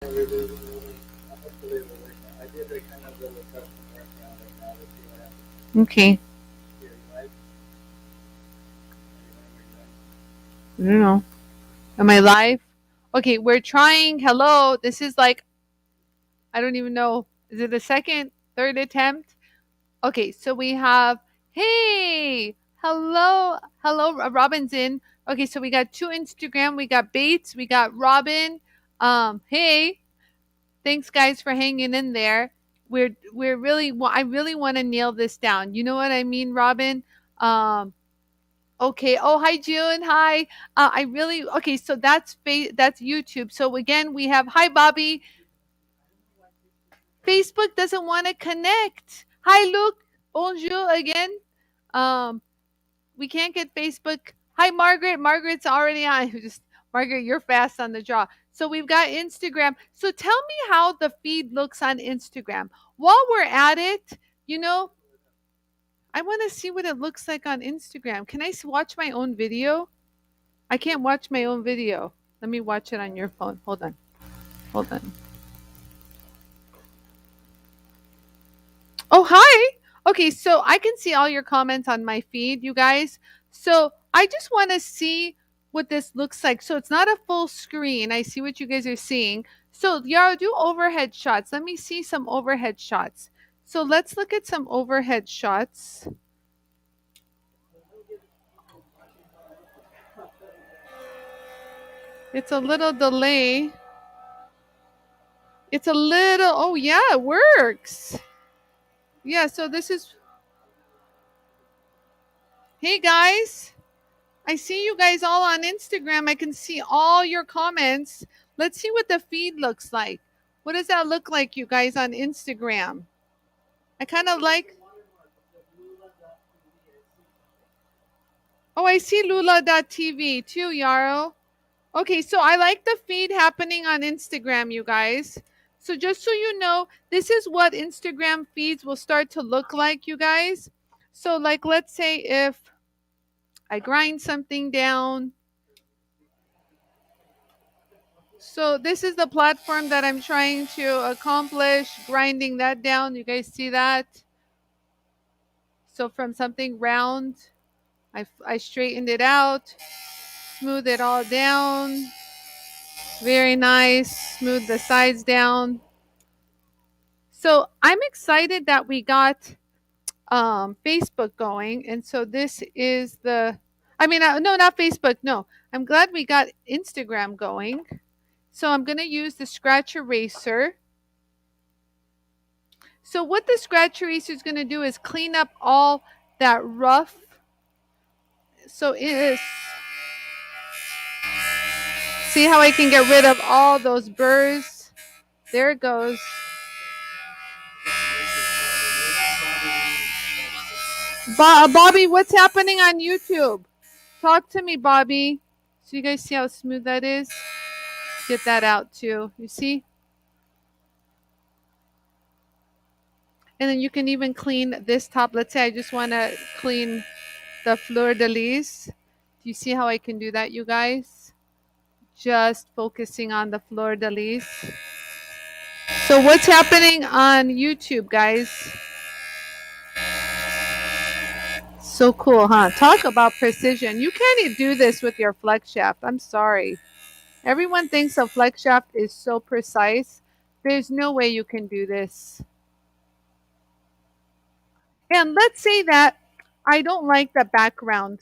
Okay. I don't know. Am I live? Okay, we're trying. Hello. This is like, I don't even know. Is it the second, third attempt? Okay, so we have, hey, hello, Robinson. Okay, so we got two Instagram. We got Bates. We got Robin. Hey, thanks guys for hanging in there. We're really, I really want to nail this down. You know what I mean, Robin? Um, Okay. Oh, hi June. Hi. I really okay. So that's YouTube. So again, we have hi Bobby. Facebook doesn't want to connect. Hi Luke. Bonjour again. Um, we can't get Facebook. Hi Margaret. Margaret's already on. Just Margaret, you're fast on the draw. So we've got Instagram. So tell me how the feed looks on Instagram. While we're at it, you know, I want to see what it looks like on Instagram. Can I watch my own video? I can't watch my own video. Let me watch it on your phone. Hold on. Hold on. Oh, hi. Okay, so I can see all your comments on my feed, you guys. So I just want to see what this looks like. So it's not a full screen. I see what you guys are seeing. So y'all do overhead shots. Let me see some overhead shots. So let's look at some overhead shots. It's a little delay. It's a little, oh yeah, it works. Yeah, so this is, hey guys. I see you guys all on Instagram. I can see all your comments. Let's see what the feed looks like. What does that look like, you guys, on Instagram? I kind of like. Oh, I see Lula.tv too, Yarrow. Okay, so I like the feed happening on Instagram, you guys. So just so you know, this is what Instagram feeds will start to look like, you guys. So, like, let's say if I grind something down. So this is the platform that I'm trying to accomplish, grinding that down. You guys see that? So from something round, I straightened it out, smooth it all down. Very nice. Smooth the sides down. So I'm excited that we got Facebook going. And so this is the, I mean, no, not Facebook. No, I'm glad we got Instagram going. So I'm going to use the scratch eraser. So what the scratch eraser is going to do is clean up all that rough. So it is, see how I can get rid of all those burrs? There it goes. Bobby, what's happening on YouTube? Talk to me, Bobby. So you guys see how smooth that is? Get that out too. You see? And then you can even clean this top. Let's say I just want to clean the fleur de lis. Do you see how I can do that, you guys? Just focusing on the fleur de lis. So what's happening on YouTube, guys? So cool, huh? Talk about precision. You can't do this with your flex shaft. I'm sorry. Everyone thinks a flex shaft is so precise. There's no way you can do this. And let's say that I don't like the background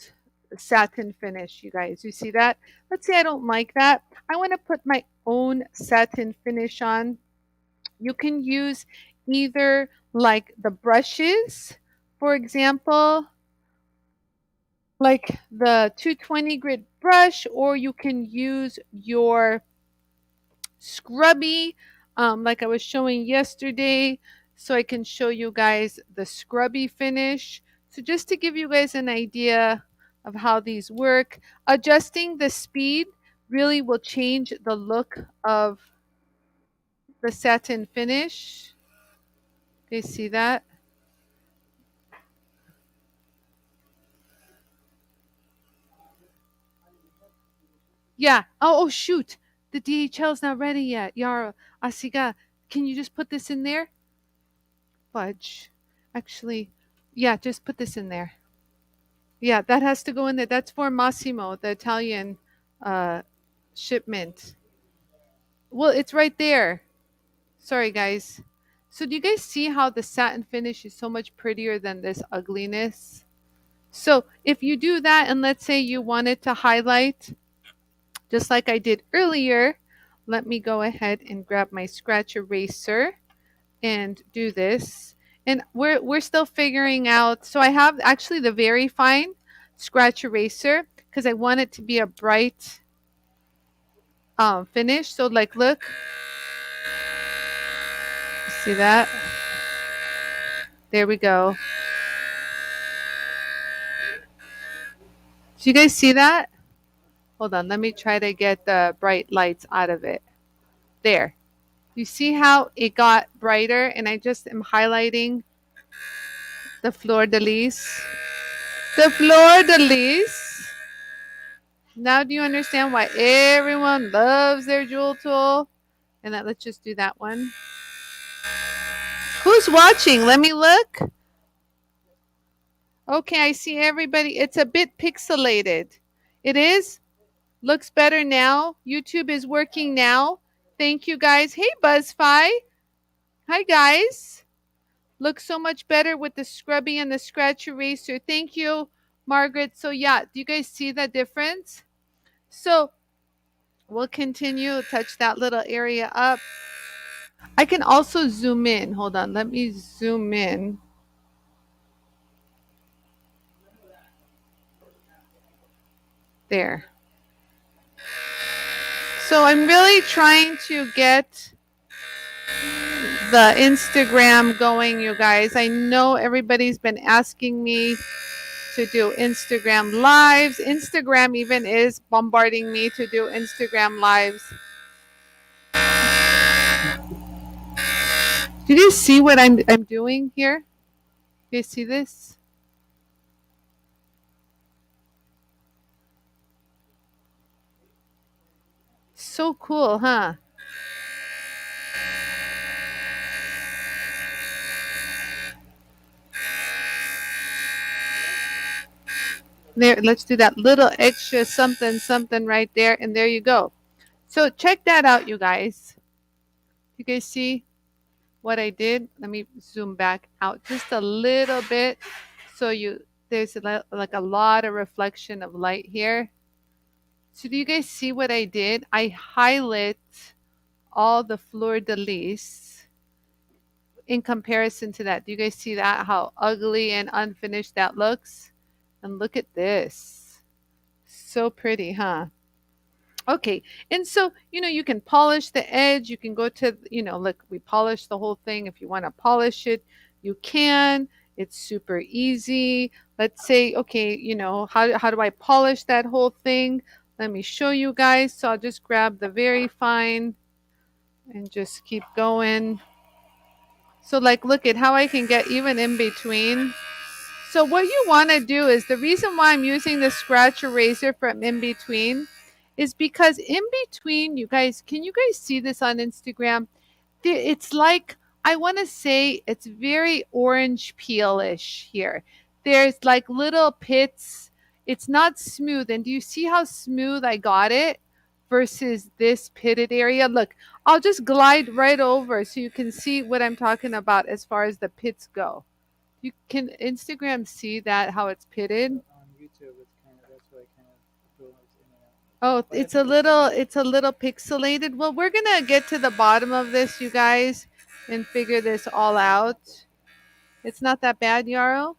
satin finish, you guys. You see that? Let's say I don't like that. I want to put my own satin finish on. You can use either like the brushes, for example, like the 220 grit brush, or you can use your scrubby, like I was showing yesterday. So I can show you guys the scrubby finish. So just to give you guys an idea of how these work, adjusting the speed really will change the look of the satin finish. You see that? Yeah. Oh, shoot. the DHL is not ready yet. Yara, Asiga, can you just put this in there? Fudge. Actually, yeah, just put this in there. Yeah, that has to go in there. That's for Massimo, the Italian uh, shipment. Well, it's right there. Sorry, guys. So do you guys see how the satin finish is so much prettier than this ugliness? So if you do that, and let's say you wanted to highlight, just like I did earlier, let me go ahead and grab my scratch eraser and do this. And we're still figuring out. So I have actually the very fine scratch eraser because I want it to be a bright finish. So like, look, see that? There we go. Do you guys see that? Hold on, let me try to get the bright lights out of it. There. You see how it got brighter, and I just am highlighting the fleur de lis. The fleur de lis. Now do you understand why everyone loves their jewel tool? And let's just do that one. Who's watching? Let me look. Okay, I see everybody. It's a bit pixelated. It is? Looks better now. YouTube is working now. Thank you guys. Hey, BuzzFi. Hi, guys. Looks so much better with the scrubby and the scratch eraser. Thank you, Margaret. So yeah, do you guys see the difference? So we'll continue. Touch that little area up. I can also zoom in. Hold on. Let me zoom in. There. So I'm really trying to get the Instagram going, you guys. I know everybody's been asking me to do Instagram lives. Instagram even is bombarding me to do Instagram lives. Did you see what I'm doing here? Do you see this? So cool, huh? There, let's do that little extra something something right there, and there you go. So check that out, you guys. You guys see what I did? Let me zoom back out just a little bit, so there's like a lot of reflection of light here. So do you guys see what I did? I highlight all the fleur de lis in comparison to that. Do you guys see that? How ugly and unfinished that looks? And look at this. So pretty, huh? Okay. And so, you can polish the edge. You can go to, look, we polish the whole thing. If you want to polish it, you can. It's super easy. Let's say, okay, how do I polish that whole thing? Let me show you guys. So I'll just grab the very fine and just keep going. So like, look at how I can get even in between. So what you want to do is, the reason why I'm using the scratch eraser from in between is because in between, you guys, can you guys see this on Instagram? It's like, I want to say it's very orange peelish here. There's like little pits. It's not smooth. And do you see how smooth I got it versus this pitted area? Look, I'll just glide right over so you can see what I'm talking about as far as the pits go. You can Instagram see that how it's pitted? On YouTube, it's kind of, that's why it kind of goes in and out. Oh, But I it's a little pixelated. Well, we're gonna get to the bottom of this, you guys, and figure this all out. It's not that bad, Yarrow?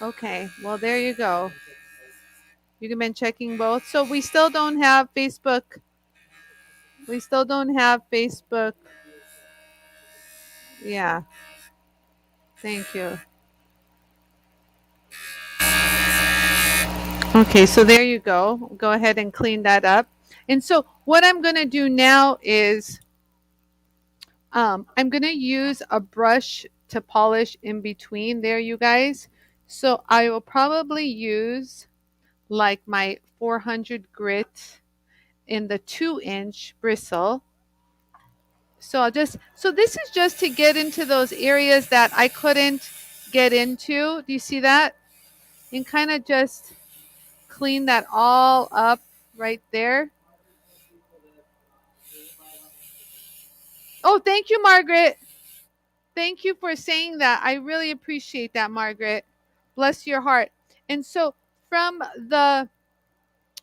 Okay, well there you go. You've been checking both. So we still don't have Facebook. We still don't have Facebook. Yeah, thank you. Okay, so there you go. Go ahead and clean that up. And so what I'm going to do now is I'm going to use a brush to polish in between there, you guys. So I will probably use like my 400 grit, in the 2-inch bristle. So so this is just to get into those areas that I couldn't get into. Do you see that? And kind of just clean that all up right there. Oh, thank you, Margaret. Thank you for saying that. I really appreciate that, Margaret. Bless your heart. And so from the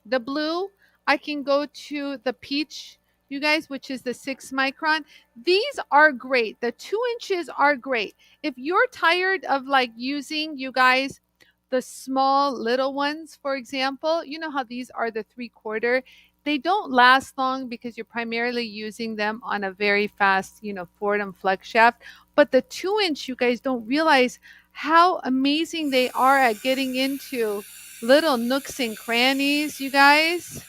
blue, I can go to the peach, you guys, which is the 6 micron. These are great. The 2 inches are great. If you're tired of like using, you guys, the small little ones, for example, you know how these are the 3/4. They don't last long because you're primarily using them on a very fast, forward and flex shaft. But the 2-inch, you guys don't realize how amazing they are at getting into little nooks and crannies, you guys.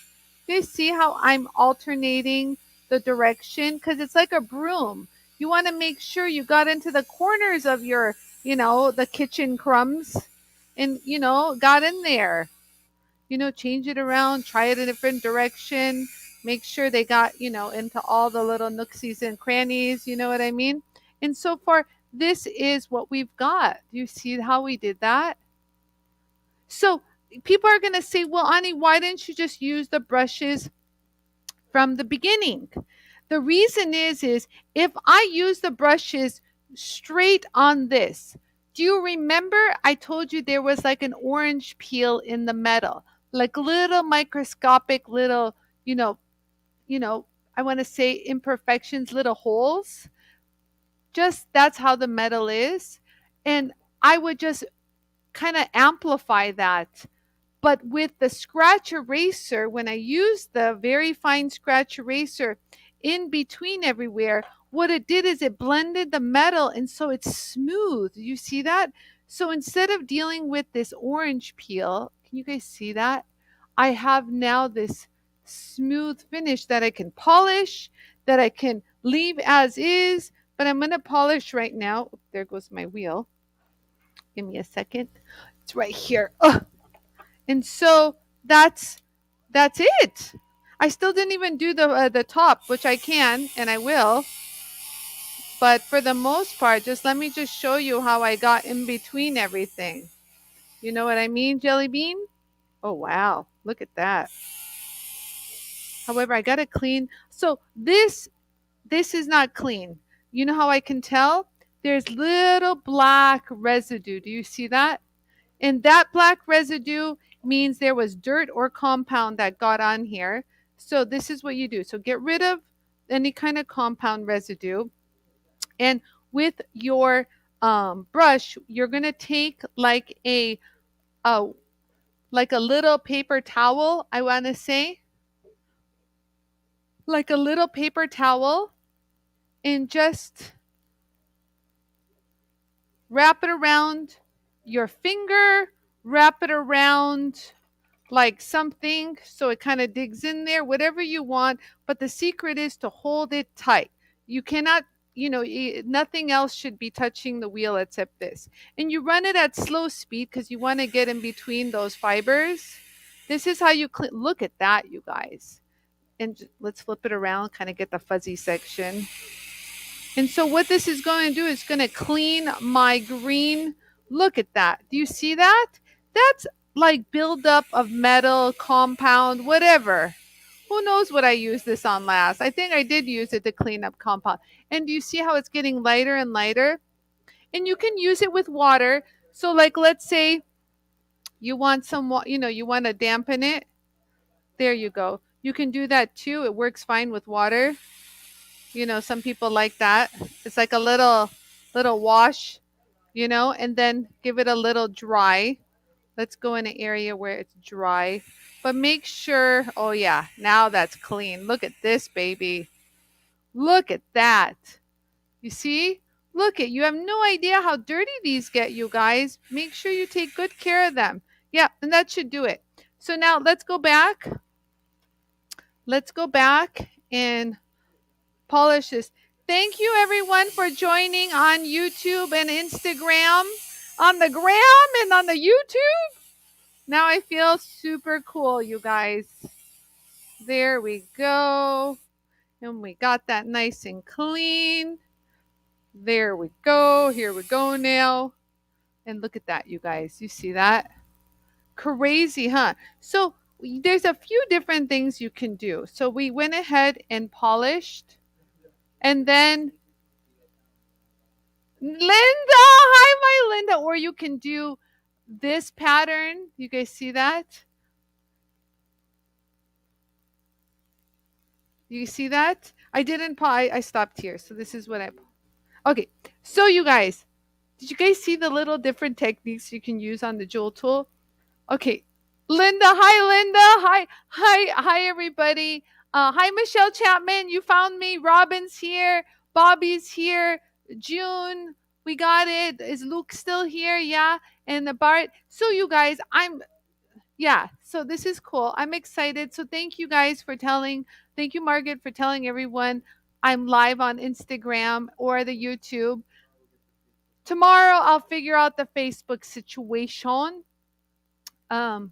You see how I'm alternating the direction? Because it's like a broom. You want to make sure you got into the corners of your, the kitchen crumbs and, got in there. Change it around, try it in a different direction, make sure they got, into all the little nooksies and crannies, you know what I mean? And so far, this is what we've got. Do you see how we did that? So people are going to say, well, Ani, why didn't you just use the brushes from the beginning? The reason is if I use the brushes straight on this, do you remember I told you there was like an orange peel in the metal, like little microscopic little, you know, I want to say imperfections, little holes. Just that's how the metal is. And I would just kind of amplify that. But with the scratch eraser, when I used the very fine scratch eraser in between everywhere, what it did is it blended the metal and so it's smooth. You see that? So instead of dealing with this orange peel, can you guys see that? I have now this smooth finish that I can polish, that I can leave as is, but I'm going to polish right now. There goes my wheel. Give me a second. It's right here. Ugh. And so that's it. I still didn't even do the top, which I can and I will. But for the most part, just let me just show you how I got in between everything. You know what I mean, Jelly Bean? Oh wow, look at that. However, I gotta clean. So this is not clean. You know how I can tell? There's little black residue. Do you see that? And that black residue means there was dirt or compound that got on here. So this is what you do. So get rid of any kind of compound residue. And with your brush, you're going to take like a like a little paper towel, I want to say, like a little paper towel, and just wrap it around your finger, wrap it around like something so it kind of digs in there, whatever you want. But the secret is to hold it tight. You cannot, nothing else should be touching the wheel except this. And you run it at slow speed because you want to get in between those fibers. This is how you look at that, you guys. And let's flip it around, kind of get the fuzzy section. And so what this is going to do is going to clean my green. Look at that. Do you see that? That's like buildup of metal, compound, whatever. Who knows what I used this on last? I think I did use it to clean up compound. And do you see how it's getting lighter and lighter? And you can use it with water. So like let's say you want some, you want to dampen it. There you go. You can do that too. It works fine with water. Some people like that. It's like a little wash, and then give it a little dry. Let's go in an area where it's dry. But make sure, oh yeah, now that's clean. Look at this, baby. Look at that. You see? Look at, you have no idea how dirty these get, you guys. Make sure you take good care of them. Yeah, and that should do it. So now let's go back. Let's go back and polish this. Thank you everyone for joining on YouTube and Instagram, on the gram and on the YouTube. Now I feel super cool, you guys. There we go. And we got that nice and clean. There we go. Here we go now. And look at that, you guys. You see that? Crazy, huh? So there's a few different things you can do. So we went ahead and polished. And then Linda, hi, my Linda. Or you can do this pattern. You guys see that? You see that? I didn't I stopped here. So this is what I okay. So you guys, did you guys see the little different techniques you can use on the jewel tool? Okay. Linda, hi Linda. Hi everybody. Hi Michelle Chapman. You found me. Robin's here. Bobby's here. June, we got it. Is Luke still here? Yeah. And the Bart. So you guys, yeah, so this is cool. I'm excited. So thank you guys for telling, thank you, Margaret, for telling everyone I'm live on Instagram or the YouTube. Tomorrow I'll figure out the Facebook situation. Um,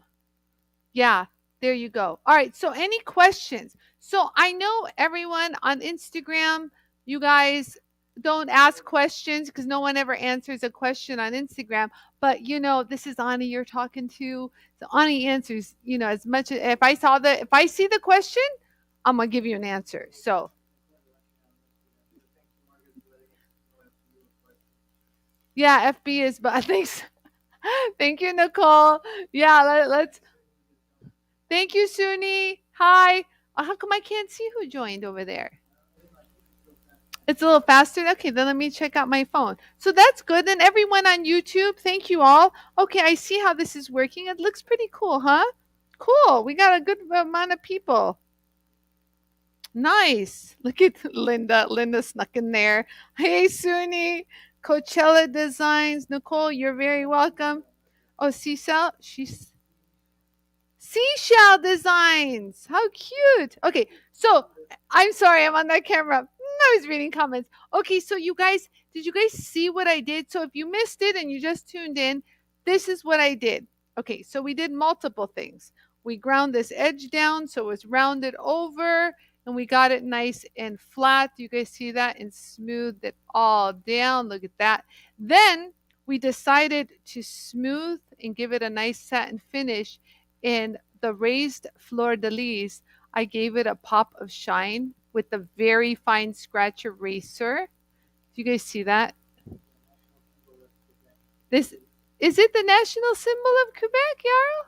yeah, there you go. All right, so any questions? So I know everyone on Instagram, you guys don't ask questions because no one ever answers a question on Instagram. But this is Ani you're talking to. So Ani answers, as much as if I see the question, I'm gonna give you an answer. So yeah, FB is but thanks. Thank you, Nicole. Yeah, let's thank you, Suni. Hi. How come I can't see who joined over there? It's a little faster. Okay, then let me check out my phone. So that's good. Then everyone on YouTube, thank you all. Okay, I see how this is working. It looks pretty cool, huh? Cool. We got a good amount of people. Nice. Look at Linda. Linda snuck in there. Hey, Suni. Coachella Designs. Nicole, you're very welcome. Oh, Cecil, seashell designs. How cute. Okay, so I'm sorry, I'm on that camera. I was reading comments. Okay, so you guys, did you guys see what I did? So if you missed it and you just tuned in, this is what I did. Okay, so we did multiple things. We ground this edge down so it was rounded over and we got it nice and flat. Do you guys see that? And smoothed it all down. Look at that. Then we decided to smooth and give it a nice satin finish in the raised fleur de lis. I gave it a pop of shine with a very fine scratch eraser. Do you guys see that? This is it the national symbol of Quebec, Yarrow?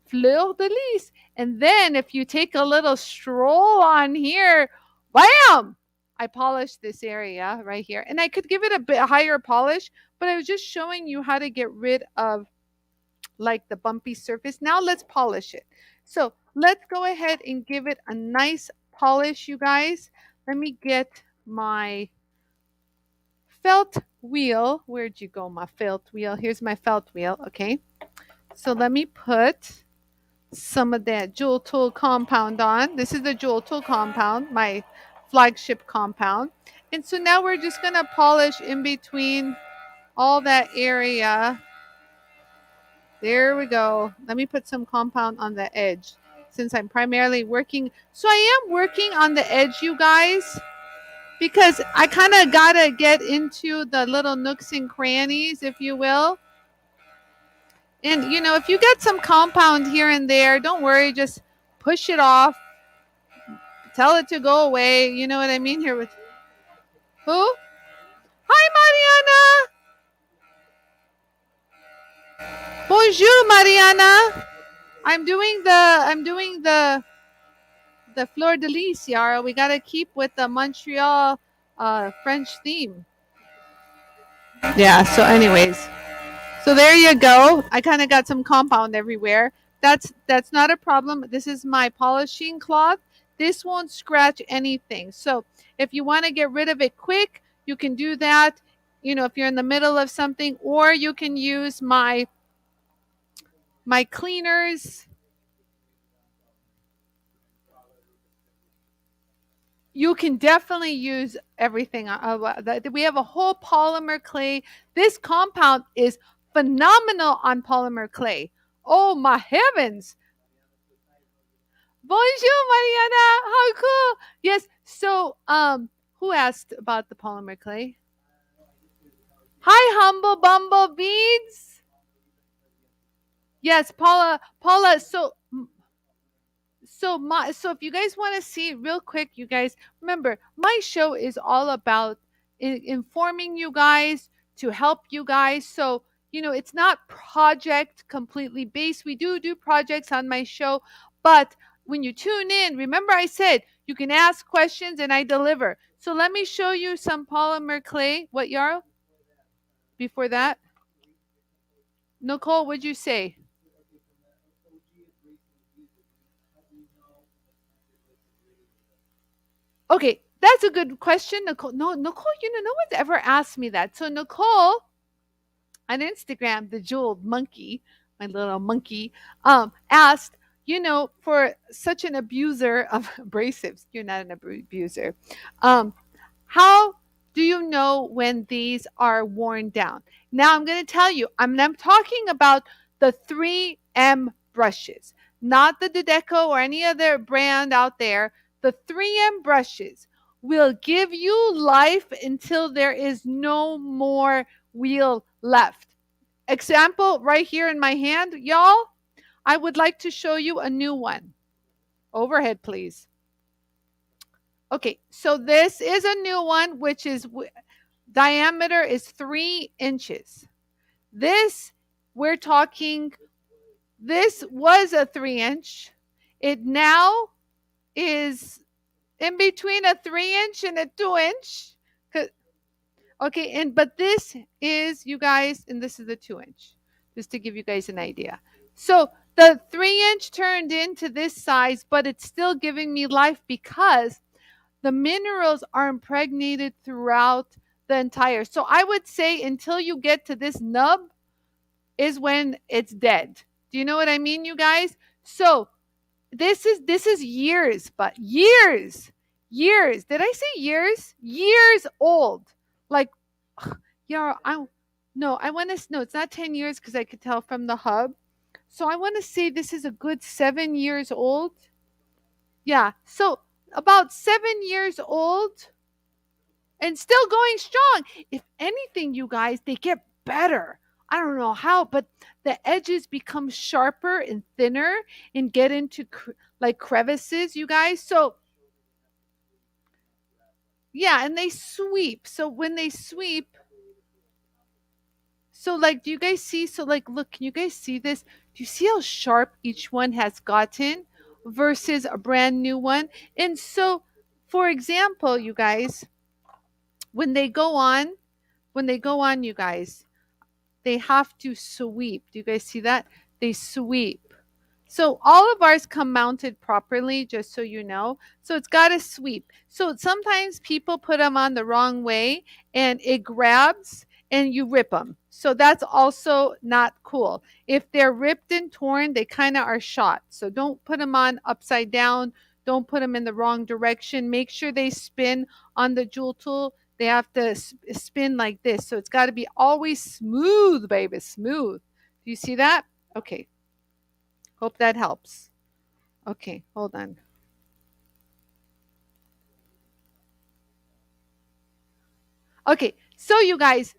Fleur de lis. And then if you take a little stroll on here, wham! I polished this area right here. And I could give it a bit higher polish, but I was just showing you how to get rid of like the bumpy surface. Now let's polish it. So let's go ahead and give it a nice polish, you guys. Let me get my felt wheel. Where'd you go, my felt wheel? Here's my felt wheel. Okay. So let me put some of that Jewel Tool compound on. This is the Jewel Tool compound, my flagship compound. And so now we're just going to polish in between all that area. There we go. Let me put some compound on the edge since I'm primarily working. So I am working on the edge, you guys, because I kind of got to get into the little nooks and crannies, if you will. And, if you get some compound here and there, don't worry. Just push it off. Tell it to go away. You know what I mean here with who? Hi, Mariana. Bonjour, Mariana. I'm doing the fleur de lis, Yara. We got to keep with the Montreal French theme. Yeah, so anyways. So there you go. I kind of got some compound everywhere. That's not a problem. This is my polishing cloth. This won't scratch anything. So if you want to get rid of it quick, you can do that. If you're in the middle of something, or you can use my cleaners. You can definitely use everything. We have a whole polymer clay. This compound is phenomenal on polymer clay. Oh my heavens. Bonjour, Mariana. How cool. Yes. So, who asked about the polymer clay? Hi, humble bumble beads. Yes, Paula. Paula. So if you guys want to see real quick, you guys remember my show is all about informing you guys to help you guys. So it's not project completely based. We do projects on my show, but when you tune in, remember I said you can ask questions and I deliver. So let me show you some polymer clay. What, Yarrow? Before that, Nicole, what'd you say? Okay, that's a good question, Nicole. No, Nicole, no one's ever asked me that. So Nicole on Instagram, the jeweled monkey, my little monkey, asked, for such an abuser of abrasives, you're not an abuser. Um, how do you know when these are worn down? Now I'm going to tell you, I'm talking about the 3M brushes, not the Dudeco or any other brand out there. The 3M brushes will give you life until there is no more wheel left. Example right here in my hand, y'all. I would like to show you a new one. Overhead, please. Okay, so this is a new one, which is diameter is 3 inches. This, we're talking, this was a 3 inch. It now is in between a 3 inch and a 2 inch. Okay, but this is, you guys, and this is the 2 inch, just to give you guys an idea. So the 3 inch turned into this size, but it's still giving me life because the minerals are impregnated throughout the entire. So I would say until you get to this nub is when it's dead. Do you know what I mean, you guys? So this is years, but years. Did I say years? Years old. Like, yeah, I want to no, it's not 10 years because I could tell from the hub. So I want to say this is a good 7 years old. Yeah. So about 7 years old and still going strong. If anything, you guys, they get better. I don't know how, but the edges become sharper and thinner and get into like crevices, you guys. So, yeah, and they sweep. So, when they sweep, so like, do you guys see? So, like, look, can you guys see this? Do you see how sharp each one has gotten versus a brand new one? And so, for example, you guys, when they go on, you guys, they have to sweep. Do you guys see that? They sweep. So all of ours come mounted properly, just so you know. So it's got to sweep. So sometimes people put them on the wrong way and it grabs and you rip them. So that's also not cool. If they're ripped and torn, they kind of are shot. So don't put them on upside down. Don't put them in the wrong direction. Make sure they spin on the jewel tool. They have to spin like this. So it's got to be always smooth, baby, smooth. Do you see that? Okay. Hope that helps. Okay, hold on. Okay, so you guys,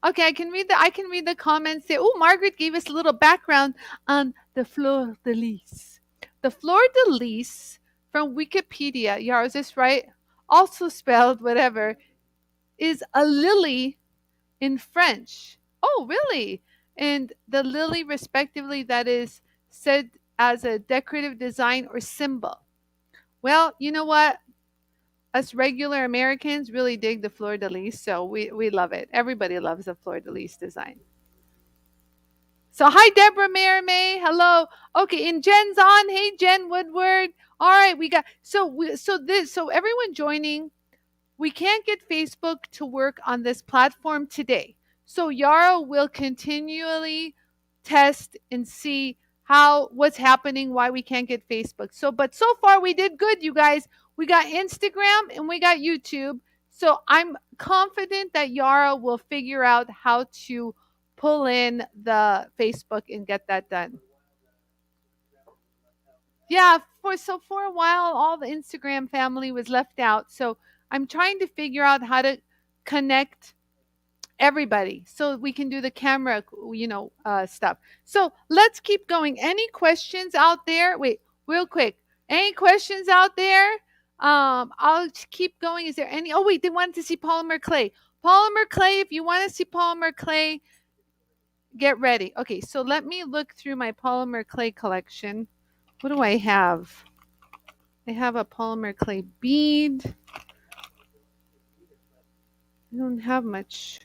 okay, I can read the comments there. Oh, Margaret gave us a little background on the fleur de lis. The fleur de lis from Wikipedia, yeah, is this right? Also spelled whatever, is a lily in French. Oh, really? And the lily, respectively, that is said as a decorative design or symbol. Well, you know what? Us regular Americans really dig the fleur de lis, so we love it. Everybody loves the fleur de lis design. So hi Deborah May. Hello. Okay, and Jen's on. Hey Jen Woodward. All right, we got so everyone joining, we can't get Facebook to work on this platform today. So Yara will continually test and see how what's happening, why we can't get Facebook. But so far we did good, you guys. We got Instagram and we got YouTube. So I'm confident that Yara will figure out how to pull in the Facebook and get that done. Yeah, for a while all the Instagram family was left out. So I'm trying to figure out how to connect everybody so we can do the camera, stuff. So let's keep going. Any questions out there? Wait, real quick. Any questions out there? I'll just keep going. Is there any? Oh wait, they wanted to see polymer clay. Polymer clay. If you want to see polymer clay, get ready. Okay, so let me look through my polymer clay collection. What do I have? I have a polymer clay bead. I don't have much.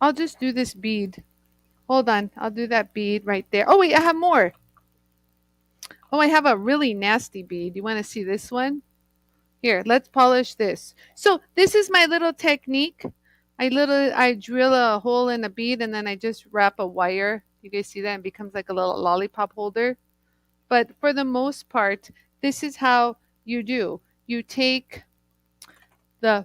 I'll just do this bead. Hold on. I'll do that bead right there. Oh, wait, I have more. Oh, I have a really nasty bead. You want to see this one? Here, let's polish this. So this is my little technique. I drill a hole in a bead and then I just wrap a wire. You guys see that? It becomes like a little lollipop holder. But for the most part, this is how you do. You take the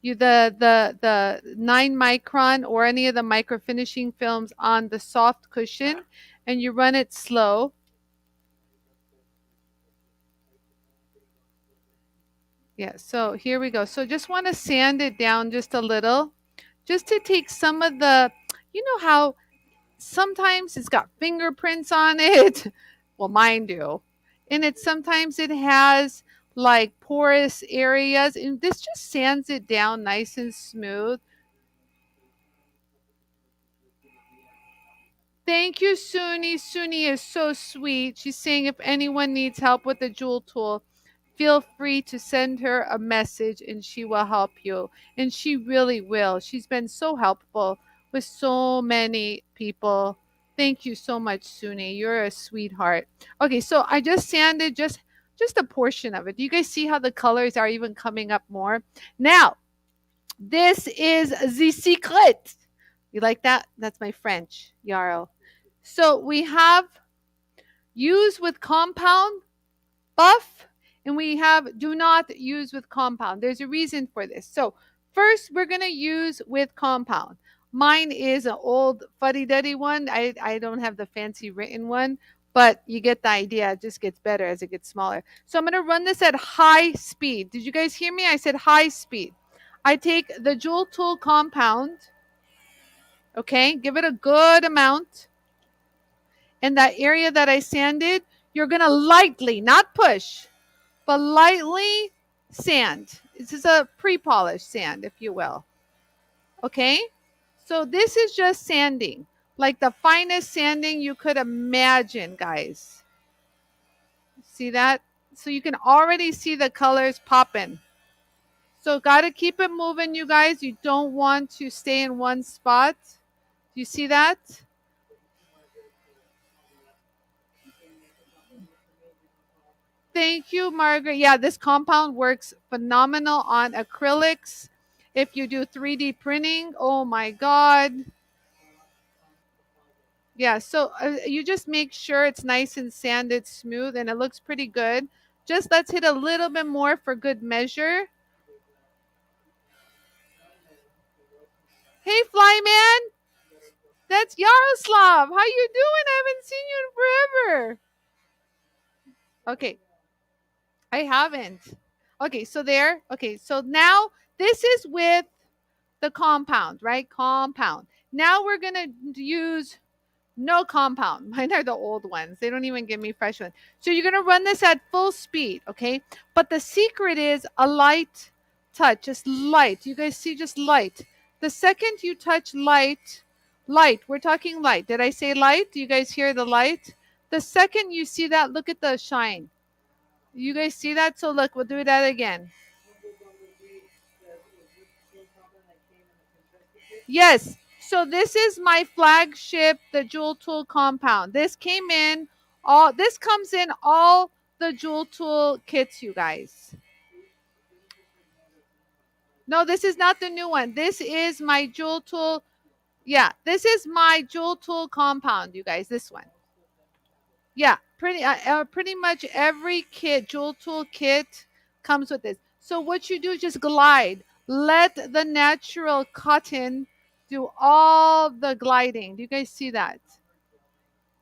the 9 micron or any of the micro finishing films on the soft cushion and you run it slow. Yeah, so here we go. So just want to sand it down just a little, just to take some of the, you know how sometimes it's got fingerprints on it. Well, mine do. And sometimes it has like porous areas and this just sands it down nice and smooth. Thank you, Suni. Suni is so sweet. She's saying if anyone needs help with the jewel tool, feel free to send her a message and she will help you. And she really will. She's been so helpful with so many people. Thank you so much, Suni. You're a sweetheart. Okay, so I just sanded just a portion of it. Do you guys see how the colors are even coming up more? Now, this is the secret. You like that? That's my French, Yarrow. So we have use with compound, buff, and we have do not use with compound. There's a reason for this. So first we're going to use with compound. Mine is an old fuddy-duddy one. I don't have the fancy written one, but you get the idea. It just gets better as it gets smaller. So I'm going to run this at high speed. Did you guys hear me? I said high speed. I take the Jewel Tool compound, okay, give it a good amount. In that area that I sanded, you're going to lightly, not push, but lightly sand. This is a pre-polished sand, if you will. Okay? So this is just sanding, like the finest sanding you could imagine, guys. See that? So you can already see the colors popping. So got to keep it moving, you guys. You don't want to stay in one spot. Do you see that? Thank you, Margaret. Yeah, this compound works phenomenal on acrylics. If you do 3D printing, oh my God. Yeah, so you just make sure it's nice and sanded smooth and it looks pretty good. Just let's hit a little bit more for good measure. Hey, Flyman, that's Yaroslav. How you doing? I haven't seen you in forever. Okay, I haven't. Okay, so there. Okay, so now this is with the compound, right? Compound. Now we're going to use no compound. Mine are the old ones. They don't even give me fresh ones. So you're going to run this at full speed, okay? But the secret is a light touch, just light. You guys see just light. The second you touch light, we're talking light. Did I say light? Do you guys hear the light? The second you see that, look at the shine. You guys see that? So look, we'll do that again. Yes. So this is my flagship, the Jewel Tool compound. This came in this comes in all the Jewel Tool kits, you guys. No, this is not the new one. This is my Jewel Tool. Yeah, this is my Jewel Tool compound, you guys. This one. Yeah, pretty much every kit, Jewel Tool kit comes with this. So what you do is just glide. Let the natural cotton do all the gliding. Do you guys see that?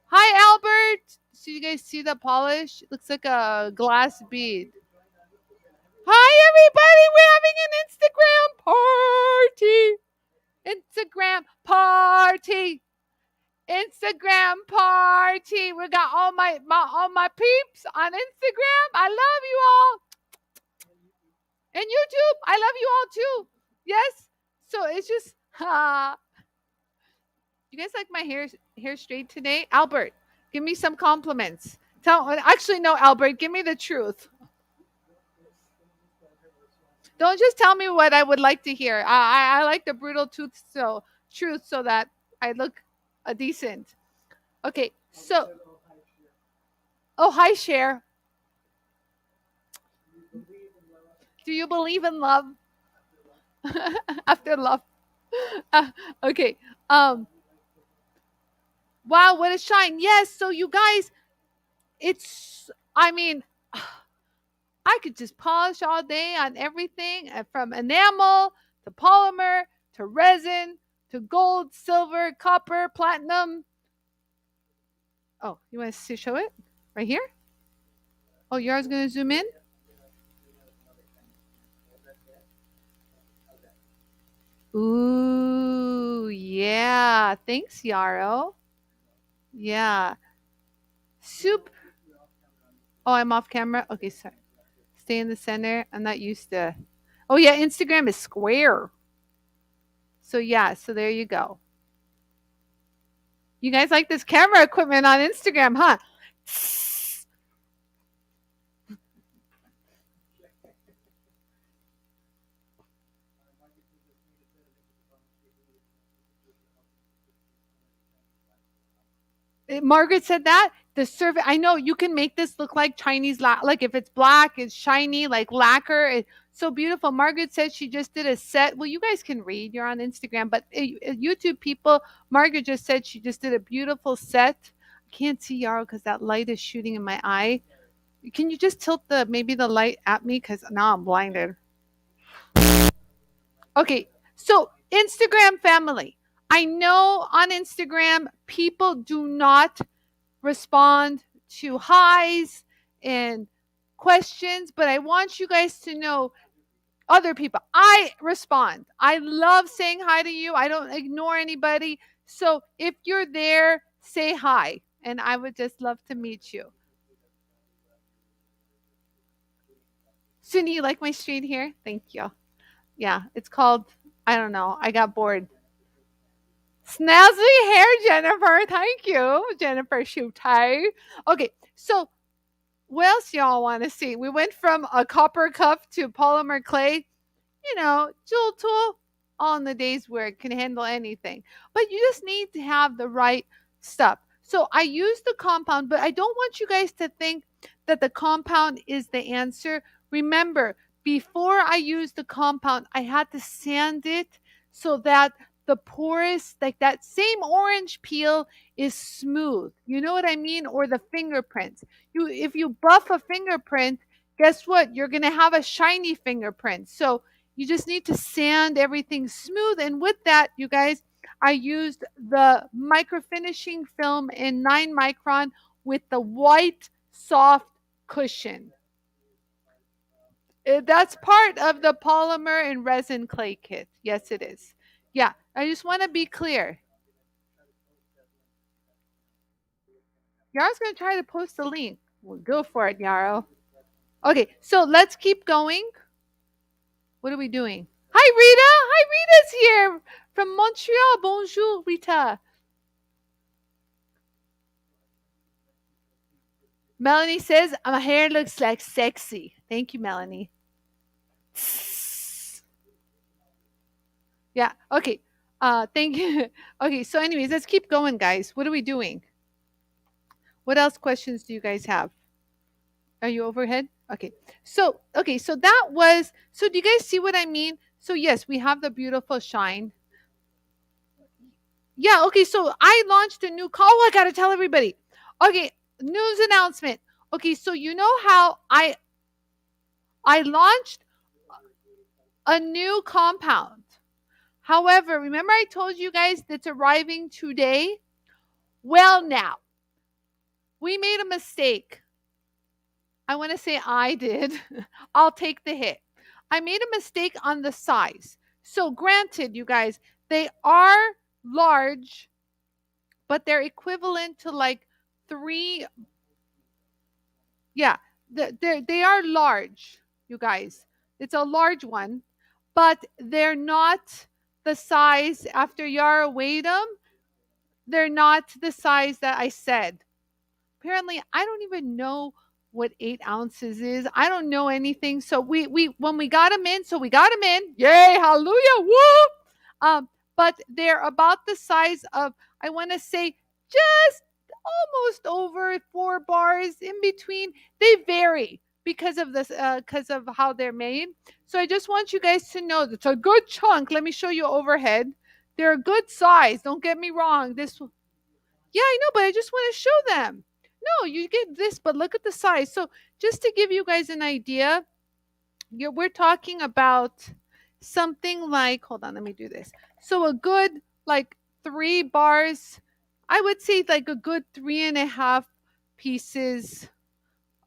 Hi, Albert. So you guys see the polish? It looks like a glass bead. Hi everybody, we're having an Instagram party. Instagram party. We got all my peeps on Instagram. I love you all. And YouTube, I love you all too. Yes. So it's just you guys like my hair straight today? Albert, give me some compliments. Actually no, Albert, give me the truth. Don't just tell me what I would like to hear. I like the brutal truth so that I look decent. Okay, so oh hi Cher. Do you believe in love after love? Okay. Wow, what a shine. Yes, so you guys, it's I mean, I could just polish all day on everything from enamel to polymer to resin to gold, silver, copper, platinum. Oh, you want to show it right here? Oh, yours going to zoom in? Ooh, yeah. Thanks, Yarrow. Yeah. Soup. Oh, I'm off camera. Okay, sorry. Stay in the center. I'm not used to. Oh, yeah. Instagram is square. So, yeah. So, there you go. You guys like this camera equipment on Instagram, huh? Margaret said that the survey. I know you can make this look like Chinese like if it's black, it's shiny, like lacquer. It's so beautiful. Margaret said she just did a set. Well, you guys can read. You're on Instagram, but YouTube people. Margaret just said she just did a beautiful set. I can't see Yarrow because that light is shooting in my eye. Can you just tilt the light at me because now I'm blinded. Okay, so Instagram family. I know on Instagram people do not respond to highs and questions, but I want you guys to know other people. I respond. I love saying hi to you. I don't ignore anybody. So if you're there, say hi. And I would just love to meet you. Cindy, you like my straight hair? Thank you. Yeah, it's called, I don't know. I got bored. Snazzy hair, Jennifer. Thank you, Jennifer Shutai. Okay, so what else y'all want to see? We went from a copper cup to polymer clay. Jewel tool, all in the days where it can handle anything. But you just need to have the right stuff. So I use the compound, but I don't want you guys to think that the compound is the answer. Remember, before I used the compound, I had to sand it so that the porous, like that same orange peel, is smooth. You know what I mean? Or the fingerprints. If you buff a fingerprint, guess what? You're going to have a shiny fingerprint. So you just need to sand everything smooth. And with that, you guys, I used the micro finishing film in 9 micron with the white soft cushion. That's part of the polymer and resin clay kit. Yes, it is. Yeah, I just want to be clear. Yarrow's going to try to post a link. Well, go for it, Yarrow. Okay, so let's keep going. What are we doing? Hi, Rita. Hi, Rita's here from Montreal. Bonjour, Rita. Melanie says, my hair looks like sexy. Thank you, Melanie. Yeah, okay. Thank you. Okay, so anyways, let's keep going, guys. What are we doing? What else questions do you guys have? Are you overhead? Okay, so that was, so do you guys see what I mean? So yes, we have the beautiful shine. Yeah, okay, so I launched a new call. Oh, I gotta tell everybody. Okay, news announcement. Okay, so you know how I launched a new compound. However, remember I told you guys that's arriving today? Well, now, We made a mistake. I want to say I did. I'll take the hit. I made a mistake on the size. So, granted, you guys, they are large, but they're equivalent to like three. Yeah, they are large, you guys. It's a large one, but they're not the size after Yara weighed them. They're not the size that I said. Apparently, I don't even know what 8 ounces is. I don't know anything. So we when we got them in, so we got them in. Yay, hallelujah, woo! But they're about the size of, I want to say, just almost over 4 bars in between. They vary because of this, because of how they're made. So I just want you guys to know it's a good chunk. Let me show you overhead. They're a good size. Don't get me wrong. This, yeah, I know, but I just want to show them. No, you get this, but look at the size. So just to give you guys an idea, we're talking about something like, hold on, let me do this. So a good like 3 bars, I would say like a good 3.5 pieces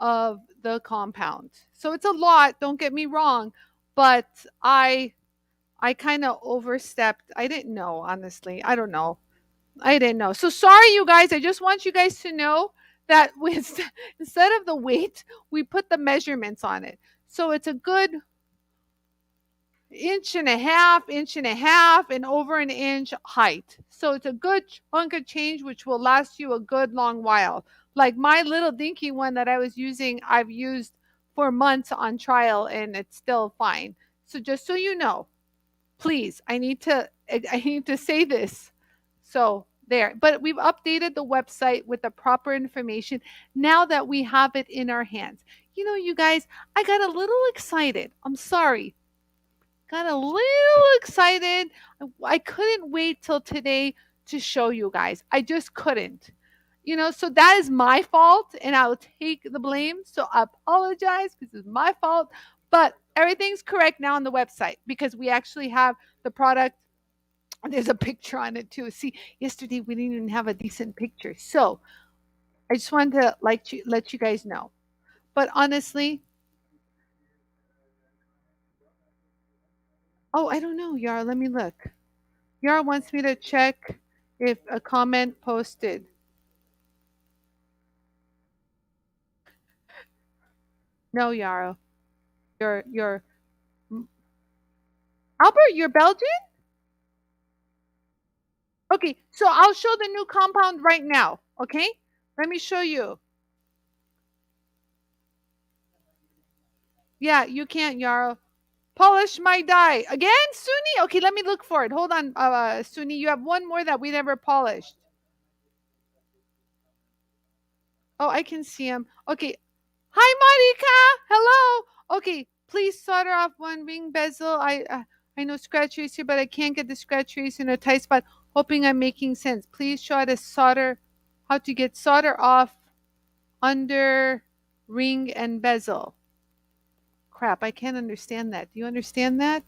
of the compound. So it's a lot, don't get me wrong, but I kind of overstepped. I didn't know, honestly. I don't know. I didn't know. So sorry, you guys. I just want you guys to know that with instead of the weight, we put the measurements on it. So it's a good inch and a half, and over an inch height. So it's a good chunk of change, which will last you a good long while. Like my little dinky one that I was using, I've used for months on trial, and it's still fine. So just so you know, please, I need to say this. So there, but we've updated the website with the proper information now that we have it in our hands. You know, you guys, I got a little excited. I'm sorry. Got a little excited. I couldn't wait till today to show you guys. I just couldn't. You know, so that is my fault, and I'll take the blame. So I apologize because it's my fault. But everything's correct now on the website because we actually have the product. There's a picture on it too. See, yesterday we didn't even have a decent picture. So I just wanted to let you guys know. But honestly, oh, I don't know, Yara. Let me look. Yara wants me to check if a comment posted. No, Yara. You're Albert, you're Belgian? Okay, so I'll show the new compound right now. Okay? Let me show you. Yeah, you can't, Yara. Polish my dye. Again, Suni? Okay, let me look for it. Hold on, Suni. You have one more that we never polished. Oh, I can see him. Okay. Hi, Marika. Hello. Okay, please solder off one ring bezel. I know scratch tracer, but I can't get the scratch tracer in a tight spot. Hoping I'm making sense. Please show how to get solder off under ring and bezel. Crap, I can't understand that. Do you understand that?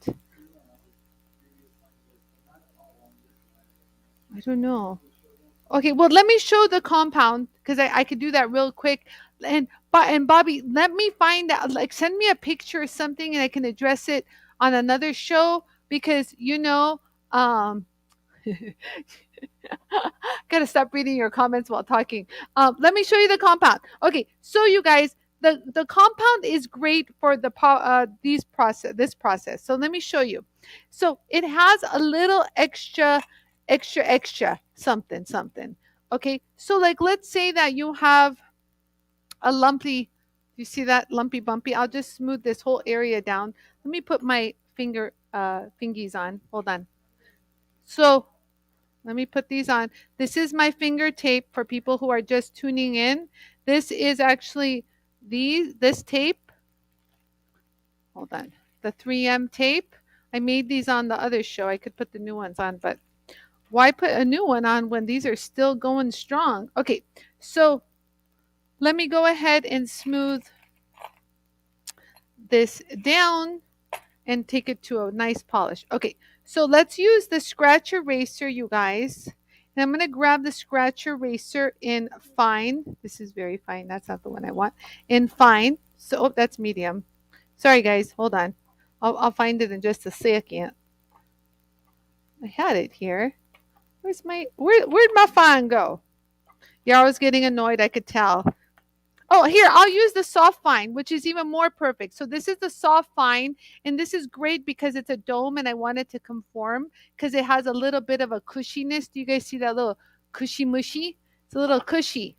I don't know. Okay, well, let me show the compound because I could do that real quick. And Bobby, let me find out. Like, send me a picture or something, and I can address it on another show because um, gotta stop reading your comments while talking. Let me show you the compound. Okay, so you guys, the compound is great for this process. So let me show you. So it has a little extra something. Okay, so like let's say that you have a lumpy. You see that lumpy bumpy? I'll just smooth this whole area down. Let me put my fingies on. Hold on. So let me put these on. This is my finger tape for people who are just tuning in. This is actually this tape. Hold on. The 3M tape. I made these on the other show. I could put the new ones on, but why put a new one on when these are still going strong? Okay, so let me go ahead and smooth this down and take it to a nice polish. Okay, so let's use the scratch eraser, you guys, And I'm going to grab the scratch eraser in fine. This is very fine. That's not the one I want. In fine. So, oh, that's medium. Sorry, guys. Hold on. I'll find it in just a second. I had it here. Where'd my fine go? Yeah, I was getting annoyed. I could tell. Oh, here, I'll use the soft fine, which is even more perfect. So this is the soft fine, and this is great because it's a dome and I want it to conform because it has a little bit of a cushiness. Do you guys see that little cushy mushy? It's a little cushy.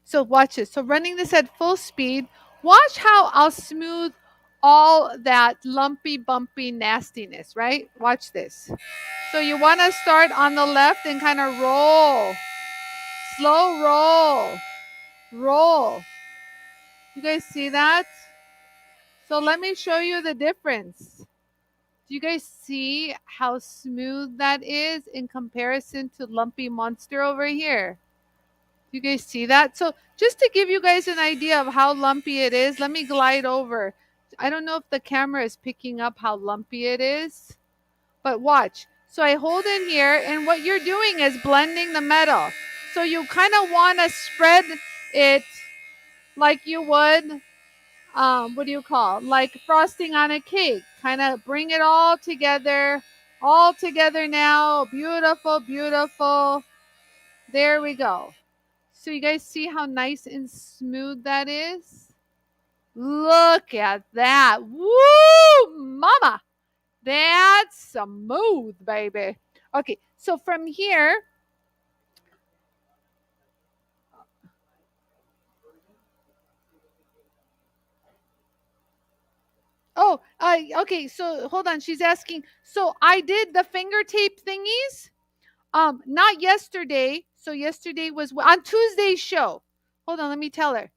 So watch this. So running this at full speed, watch how I'll smooth all that lumpy, bumpy nastiness, right? Watch this. So you want to start on the left and kind of roll. Slow roll. Roll. You guys see that? So let me show you the difference. Do you guys see how smooth that is in comparison to Lumpy Monster over here? Do you guys see that? So just to give you guys an idea of how lumpy it is, let me glide over. I don't know if the camera is picking up how lumpy it is, but watch. So I hold in here, and what you're doing is blending the metal. So you kind of want to spread it like you would what do you call, like frosting on a cake. Kind of bring it all together now. Beautiful, beautiful. There we go. So you guys see how nice and smooth that is? Look at that. Woo, mama. That's smooth, baby. Okay, so from here, oh, okay, so hold on. She's asking, so I did the finger tape thingies. Not yesterday. So yesterday was on Tuesday's show. Hold on, let me tell her.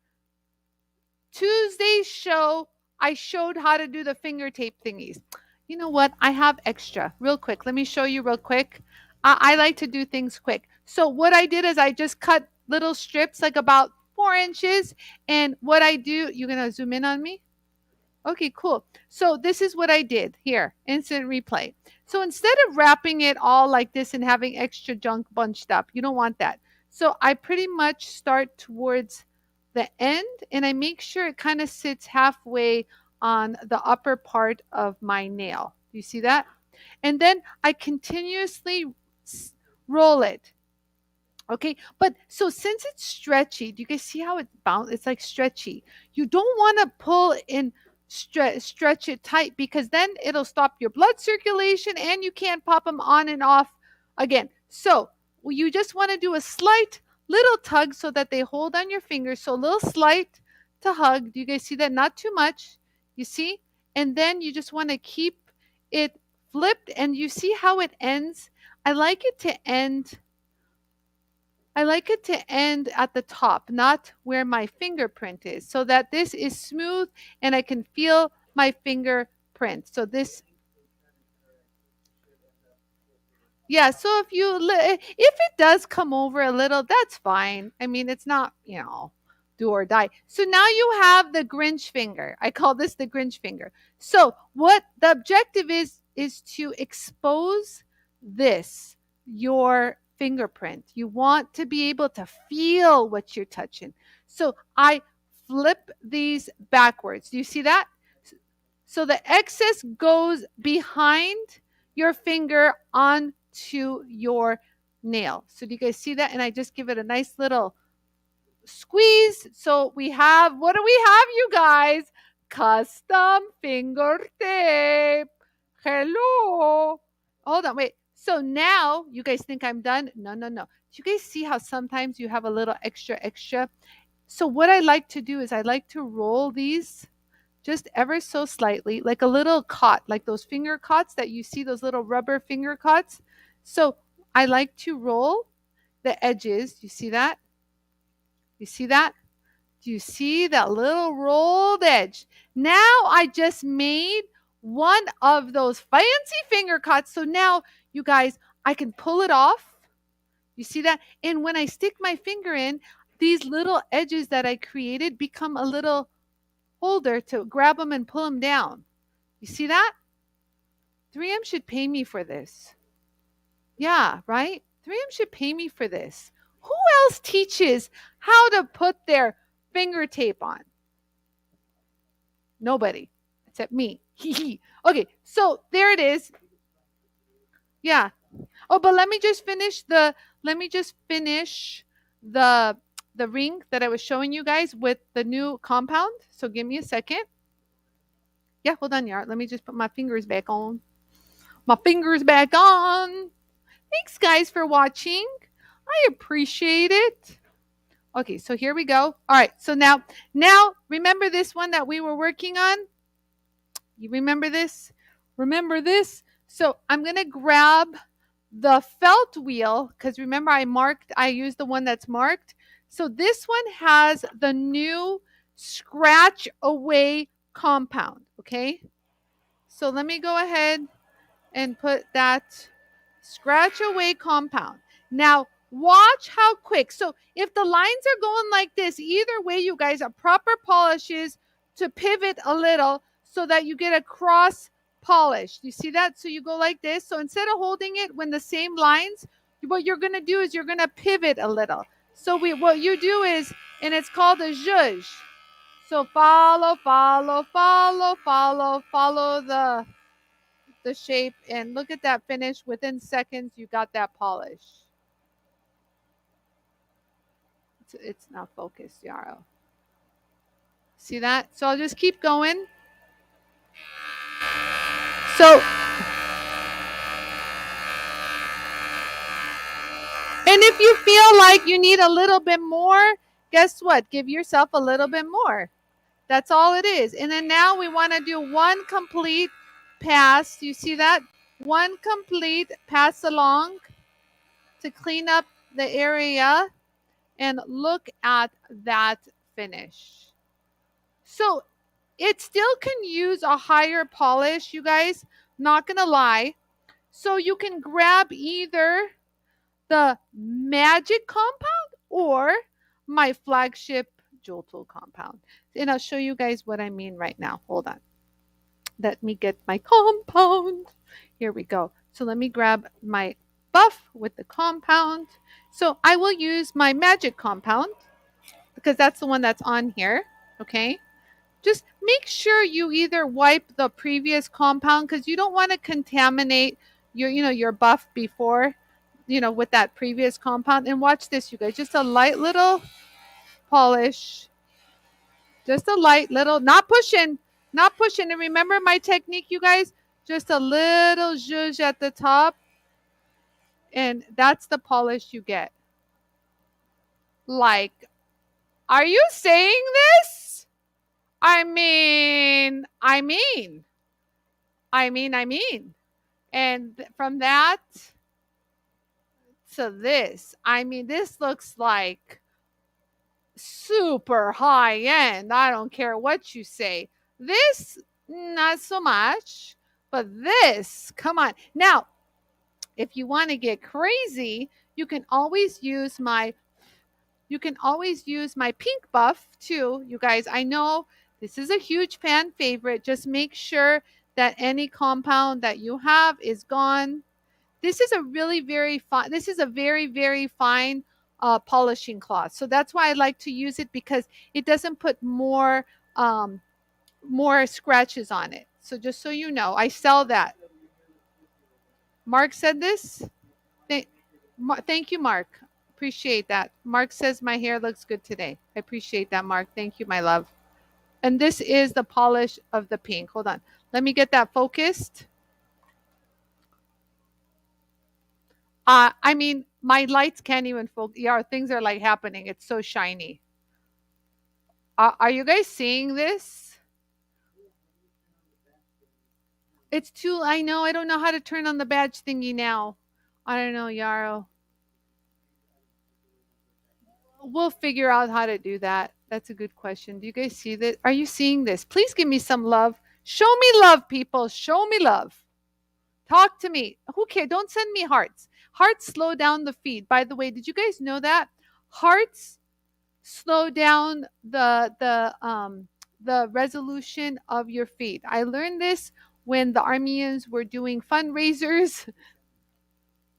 Tuesday's show, I showed how to do the finger tape thingies. You know what? I have extra. Real quick. Let me show you real quick. I like to do things quick. So what I did is I just cut little strips like about 4 inches. And what I do, you're gonna zoom in on me? Okay, cool. So this is what I did here, instant replay. So instead of wrapping it all like this and having extra junk bunched up, you don't want that. So I pretty much start towards the end and I make sure it kind of sits halfway on the upper part of my nail. You see that? And then I continuously roll it. Okay, but so since it's stretchy, do you guys see how it bounce? It's like stretchy. You don't want to pull in, stretch it tight because then it'll stop your blood circulation and you can't pop them on and off again. So you just want to do a slight little tug so that they hold on your fingers. So a little slight to hug. Do you guys see that? Not too much. You see? And then you just want to keep it flipped and you see how it ends. I like it to end I like it to end at the top, not where my fingerprint is, so that this is smooth and I can feel my fingerprint. So this, yeah, so if it does come over a little, that's fine. I mean, it's not, do or die. So now you have the Grinch finger. I call this the Grinch finger. So what the objective is to expose this, your fingerprint. You want to be able to feel what you're touching. So I flip these backwards. Do you see that? So the excess goes behind your finger onto your nail. So do you guys see that? And I just give it a nice little squeeze. So we have, what do we have, you guys? Custom finger tape. Hello. Hold on, wait. So now you guys think I'm done? No, no, no. Do you guys see how sometimes you have a little extra? So what I like to do is I like to roll these just ever so slightly, like a little cot, like those finger cots that you see, those little rubber finger cots. So I like to roll the edges. You see that? You see that? Do you see that little rolled edge? Now I just made one of those fancy finger cuts. So now, you guys, I can pull it off. You see that? And when I stick my finger in, these little edges that I created become a little holder to grab them and pull them down. You see that? 3M should pay me for this. Yeah, right? 3M should pay me for this. Who else teaches how to put their finger tape on? Nobody except me. Okay, so there it is. Yeah. Oh, but let me just finish the the ring that I was showing you guys with the new compound. So give me a second. Yeah, hold on, Yar. Let me just put my fingers back on. My fingers back on. Thanks guys for watching. I appreciate it. Okay, so here we go. All right, so now remember this one that we were working on? You remember this? Remember this? So I'm gonna grab the felt wheel because remember I used the one that's marked. So this one has the new scratch away compound. Okay. So let me go ahead and put that scratch away compound. Now, watch how quick. So, if the lines are going like this, either way, you guys, a proper polish is to pivot a little so that you get a cross polish. You see that? So, you go like this. So, instead of holding it when the same lines, what you're going to do is you're going to pivot a little. So, what you do is, and it's called a zhuzh. So, follow the shape and look at that finish. Within seconds, you got that polish. It's not focused, Yarrow. See that? So I'll just keep going. So, and if you feel like you need a little bit more, guess what? Give yourself a little bit more. That's all it is. And then now we want to do one complete pass. You see that? One complete pass along to clean up the area and look at that finish. So it still can use a higher polish, you guys, not gonna lie. So you can grab either the Magic compound or my flagship Jewel Tool compound. And I'll show you guys what I mean right now. Hold on. Let me get my compound. Here we go. So let me grab my buff with the compound. So I will use my Magic compound because that's the one that's on here. Okay. Just make sure you either wipe the previous compound because you don't want to contaminate your buff before with that previous compound. And watch this, you guys, just a light little polish, just a light little, not pushing. And remember my technique, you guys, just a little zhuzh at the top, and that's the polish you get. Like, are you saying this? I mean. And from that to this, this looks like super high end. I don't care what you say. This, not so much, but this, come on. Now, if you want to get crazy, you can always use my pink buff too. You guys, I know this is a huge fan favorite. Just make sure that any compound that you have is gone. This is a really very fine. This is a very very fine polishing cloth. So that's why I like to use it because it doesn't put more scratches on it. So just so you know, I sell that. Mark said this. Thank you, Mark. Appreciate that. Mark says my hair looks good today. I appreciate that, Mark. Thank you, my love. And this is the polish of the pink. Hold on. Let me get that focused. My lights can't even focus. Yeah, things are like happening. It's so shiny. Are you guys seeing this? It's too. I know. I don't know how to turn on the badge thingy now. I don't know, Yarrow. We'll figure out how to do that. That's a good question. Do you guys see that? Are you seeing this? Please give me some love. Show me love, people. Show me love. Talk to me. Who cares? Don't send me hearts. Hearts slow down the feed. By the way, did you guys know that? Hearts slow down the resolution of your feed. I learned this when the Armenians were doing fundraisers.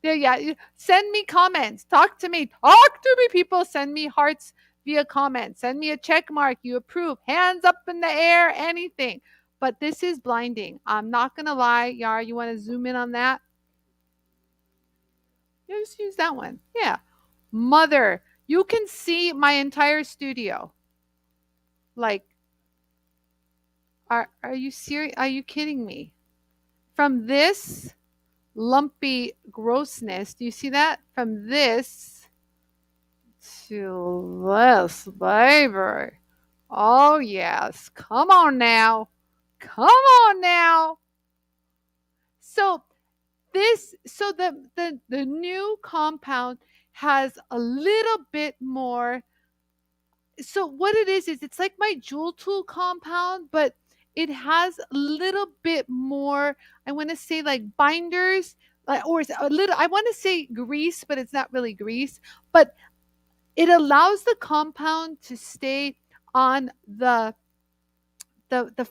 Yeah, yeah. Send me comments. Talk to me. Talk to me, people. Send me hearts via comments. Send me a check mark. You approve. Hands up in the air. Anything. But this is blinding. I'm not gonna lie, Yar. You want to zoom in on that? Yeah, just use that one. Yeah. Mother, you can see my entire studio. Like, are you serious? Are you kidding me? From this lumpy grossness, do you see that? From this to this, baby. Oh, yes. Come on now. Come on now. So the new compound has a little bit more. So what it is it's like my jewel tool compound, but it has a little bit more. I want to say like binders, or it's a little. I want to say grease, but it's not really grease. But it allows the compound to stay on the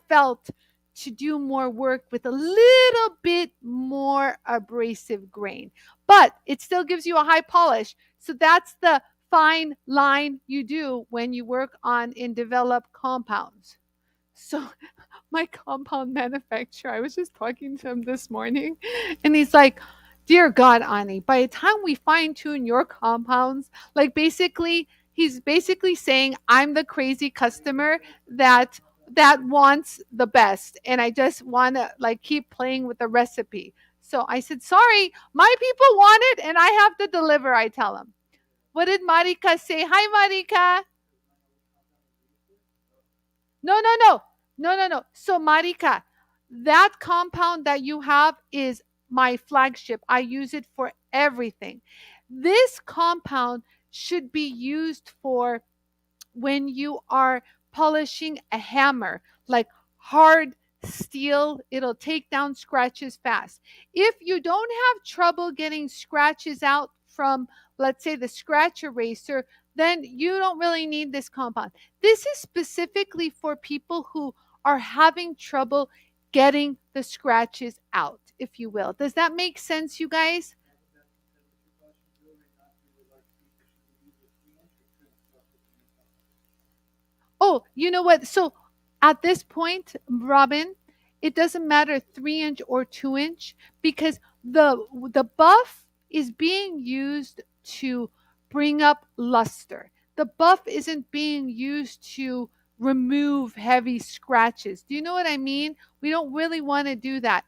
felt to do more work with a little bit more abrasive grain, but it still gives you a high polish. So that's the fine line you do when you work on in developed compounds. So my compound manufacturer, I was just talking to him this morning, and he's like, "Dear God, Ani, by the time we fine tune your compounds, like basically, he's basically saying I'm the crazy customer that wants the best, and I just want to like keep playing with the recipe." So I said, "Sorry, my people want it, and I have to deliver." I tell him. What did Marika say? Hi, Marika. No, no, no. No, no, no. So, Marika, that compound that you have is my flagship. I use it for everything. This compound should be used for when you are polishing a hammer, like hard steel, it'll take down scratches fast. If you don't have trouble getting scratches out from, let's say, the scratch eraser, then you don't really need this compound. This is specifically for people who are having trouble getting the scratches out, if you will. Does that make sense, you guys? Oh, you know what? So at this point, Robin, it doesn't matter 3 inch or 2 inch because the buff is being used to bring up luster. The buff isn't being used to remove heavy scratches. Do you know what I mean? We don't really want to do that.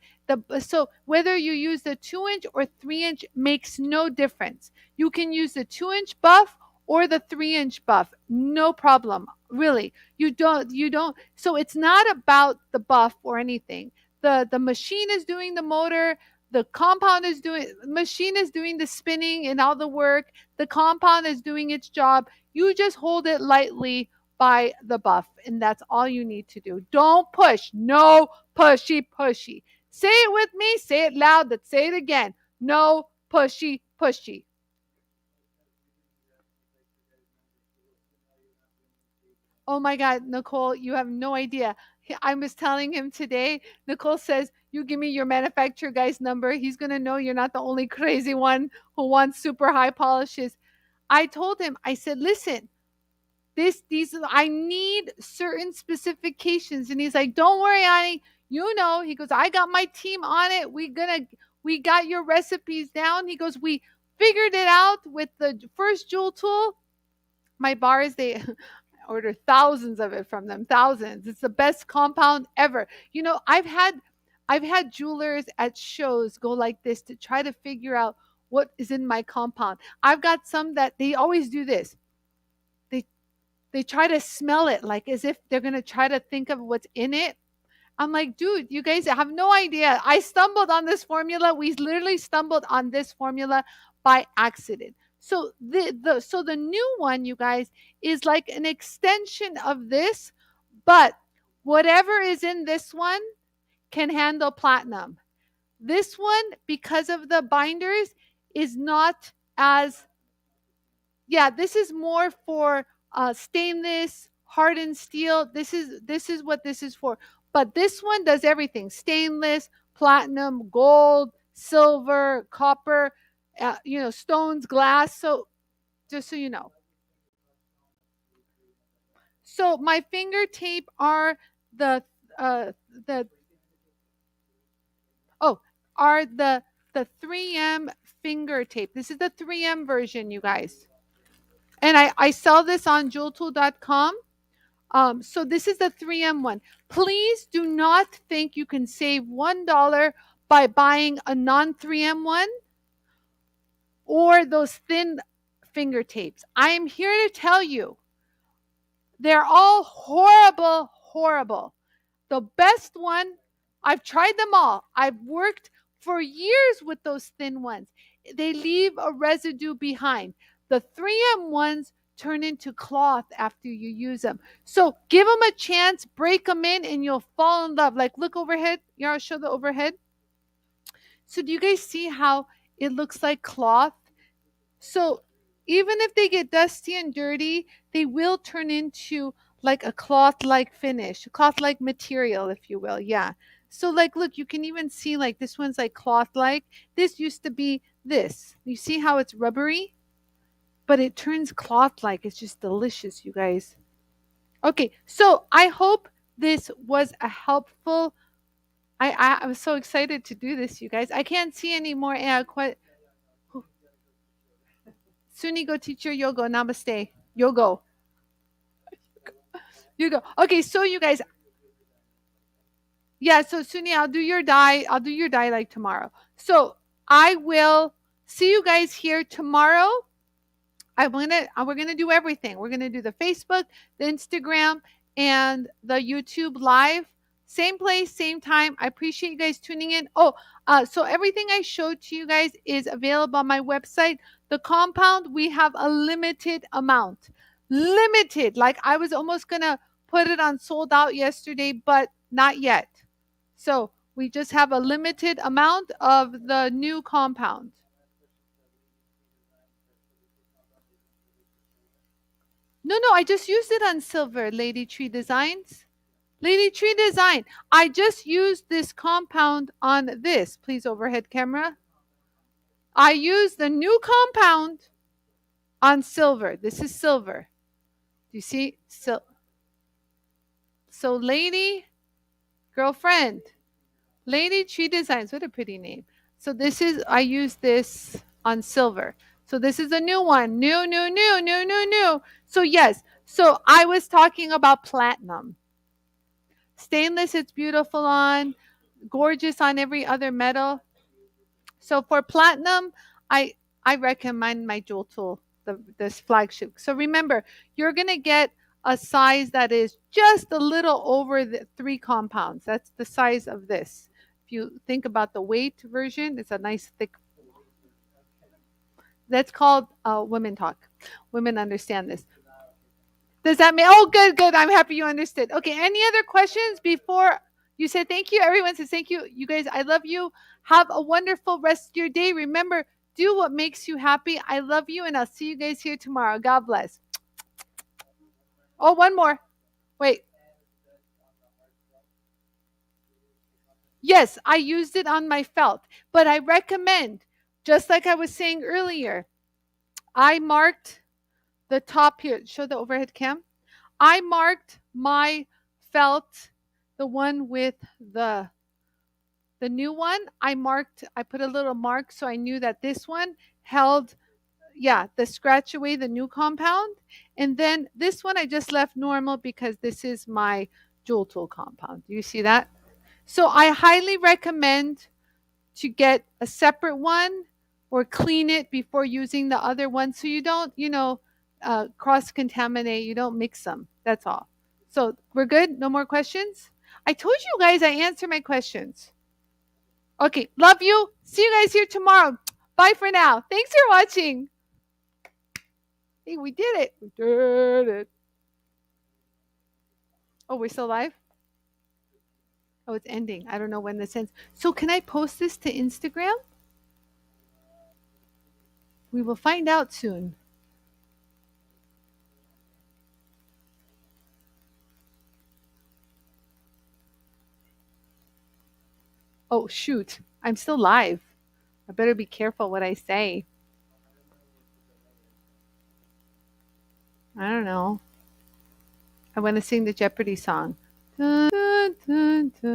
So whether you use the 2 inch or 3 inch makes no difference. You can use the 2 inch buff or the 3 inch buff, no problem. Really, you don't. So it's not about the buff or anything. The machine is doing the motor. The compound is doing machine is doing the spinning and all the work. The compound is doing its job. You just hold it lightly by the buff, and that's all you need to do. Don't push. No pushy pushy. Say it with me. Say it loud. Let's say it again. No pushy pushy. Oh my God, Nicole, you have no idea. I was telling him today, Nicole says, "You give me your manufacturer guy's number. He's going to know you're not the only crazy one who wants super high polishes." I told him, I said, "Listen, I need certain specifications." And he's like, "Don't worry, Annie. You know," he goes, "I got my team on it. We got your recipes down." He goes, "We figured it out with the first jewel tool." My bars, they order thousands of it from them, thousands. It's the best compound ever. You know, I've had jewelers at shows go like this to try to figure out what is in my compound. I've got some that they always do this. They they try to smell it like as if they're going to try to think of what's in it. I'm like, "Dude, you guys have no idea. I stumbled on this formula. We literally stumbled on this formula by accident." So the new one, you guys, is like an extension of this, but whatever is in this one can handle platinum. This one, because of the binders, is not as. Yeah, this is more for stainless, hardened steel. This is what this is for. But this one does everything: stainless, platinum, gold, silver, copper. stones, glass. So just so you know. So my finger tape are the uh the oh are the 3M finger tape. This is the 3M version, you guys. And I sell this on jeweltool.com. So this is the 3M one. Please do not think you can save $1 by buying a non 3M one or those thin finger tapes. I am here to tell you they're all horrible, horrible. The best one, I've tried them all. I've worked for years with those thin ones. They leave a residue behind. The 3M ones turn into cloth after you use them. So give them a chance, break them in, and you'll fall in love. Like, look overhead. Yeah, I'll show the overhead. So, do you guys see how it looks like cloth? So even if they get dusty and dirty, they will turn into like a cloth like finish, cloth like material, if you will. Yeah. So, like, look, you can even see like this one's like cloth like. This used to be this. You see how it's rubbery? But it turns cloth like. It's just delicious, you guys. Okay. So I hope this was a helpful. I was so excited to do this, you guys. I can't see any more. Suni, go teach your yoga. Namaste. Yoga. You go. Okay, so you guys, yeah, so Suni, I'll do your dye. I'll do your dye like tomorrow. So I will see you guys here tomorrow. We're gonna do everything. We're gonna do the Facebook, the Instagram, and the YouTube live. Same place, same time. I appreciate you guys tuning in. Oh, so everything I showed to you guys is available on my website. The compound, we have a limited amount. Limited. Like I was almost gonna put it on sold out yesterday, but not yet. So we just have a limited amount of the new compound. No, no, I just used it on silver, Lady Tree Designs. Lady Tree Design. I just used this compound on this. Please, overhead camera. I used the new compound on silver. This is silver. Do you see? So lady, girlfriend, Lady Tree Designs. What a pretty name. So this is, I use this on silver. So this is a new one. New, new, new, new, new, new. So yes. So I was talking about platinum. Stainless, it's beautiful on, gorgeous on every other metal. So for platinum, I I recommend my Jewel Tool, this flagship. So remember, you're gonna get a size that is just a little over the 3 compounds. That's the size of this. If you think about the weight version, it's a nice thick. That's called women talk. Women understand this. Does that mean? Oh, good, good. I'm happy you understood. Okay. Any other questions before you say thank you? Everyone says thank you. You guys, I love you. Have a wonderful rest of your day. Remember, do what makes you happy. I love you, and I'll see you guys here tomorrow. God bless. Oh, one more. Wait. Yes, I used it on my felt, but I recommend, just like I was saying earlier, I marked the top here. Show the overhead cam. I marked my felt, the one with the new one. I put a little mark so I knew that this one held, yeah, the scratch away, the new compound. And then this one I just left normal because this is my Jewel Tool compound. Do you see that? So I highly recommend to get a separate one or clean it before using the other one so you don't, cross contaminate. You don't mix them. That's all. So we're good? No more questions? I told you guys I answer my questions. Okay, love you. See you guys here tomorrow. Bye for now. Thanks for watching. Hey, we did it. We did it. Oh, we're still live? Oh, it's ending. I don't know when this ends. So can I post this to Instagram? We will find out soon. Oh, shoot. I'm still live. I better be careful what I say. I don't know. I want to sing the Jeopardy song. Dun, dun, dun, dun.